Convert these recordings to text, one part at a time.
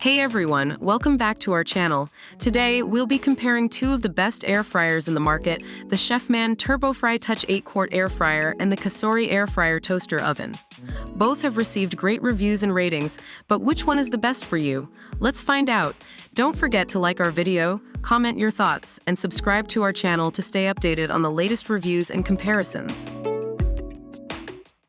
Hey everyone, welcome back to our channel. Today, we'll be comparing two of the best air fryers in the market, the Chefman TurboFry Touch 8-quart air fryer and the COSORI air fryer toaster oven. Both have received great reviews and ratings, but which one is the best for you? Let's find out. Don't forget to like our video, comment your thoughts, and subscribe to our channel to stay updated on the latest reviews and comparisons.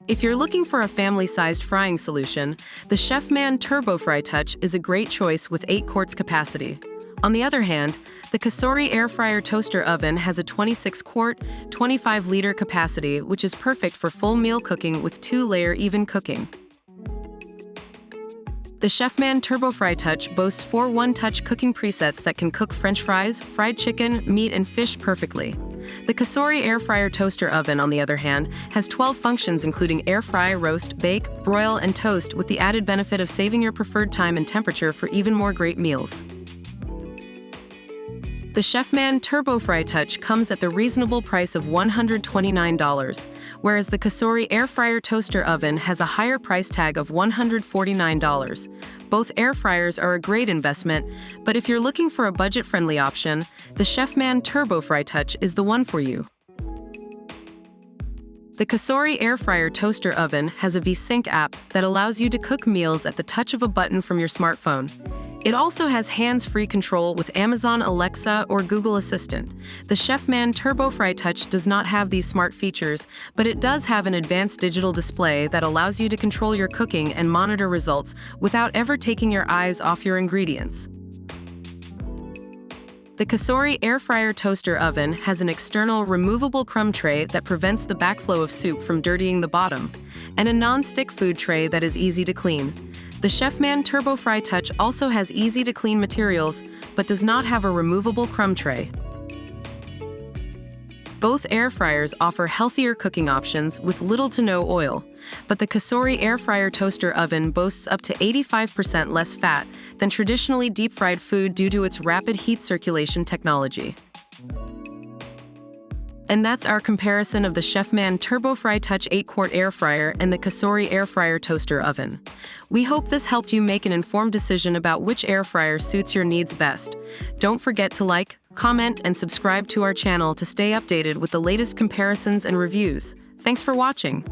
If you're looking for a family-sized frying solution, the Chefman TurboFry Touch is a great choice with 8 quarts capacity. On the other hand, the COSORI air fryer toaster oven has a 26-quart, 25-liter capacity, which is perfect for full meal cooking with 2-layer even cooking. The Chefman TurboFry Touch boasts 4 one-touch cooking presets that can cook French fries, fried chicken, meat, and fish perfectly. The COSORI air fryer toaster oven, on the other hand, has 12 functions including air fry, roast, bake, broil, and toast, with the added benefit of saving your preferred time and temperature for even more great meals. The Chefman TurboFry Touch comes at the reasonable price of $129, whereas the COSORI air fryer toaster oven has a higher price tag of $149. Both air fryers are a great investment, but if you're looking for a budget-friendly option, the Chefman TurboFry Touch is the one for you. The COSORI air fryer toaster oven has a VSync app that allows you to cook meals at the touch of a button from your smartphone. It also has hands-free control with Amazon Alexa or Google Assistant. The Chefman TurboFry Touch does not have these smart features, but it does have an advanced digital display that allows you to control your cooking and monitor results without ever taking your eyes off your ingredients. The COSORI air fryer toaster oven has an external removable crumb tray that prevents the backflow of soup from dirtying the bottom, and a non-stick food tray that is easy to clean. The Chefman TurboFry Touch also has easy-to-clean materials, but does not have a removable crumb tray. Both air fryers offer healthier cooking options with little to no oil, but the COSORI air fryer toaster oven boasts up to 85% less fat than traditionally deep-fried food due to its rapid heat circulation technology. And that's our comparison of the Chefman TurboFry Touch 8-quart air fryer and the COSORI air fryer toaster oven. We hope this helped you make an informed decision about which air fryer suits your needs best. Don't forget to like, comment, and subscribe to our channel to stay updated with the latest comparisons and reviews. Thanks for watching.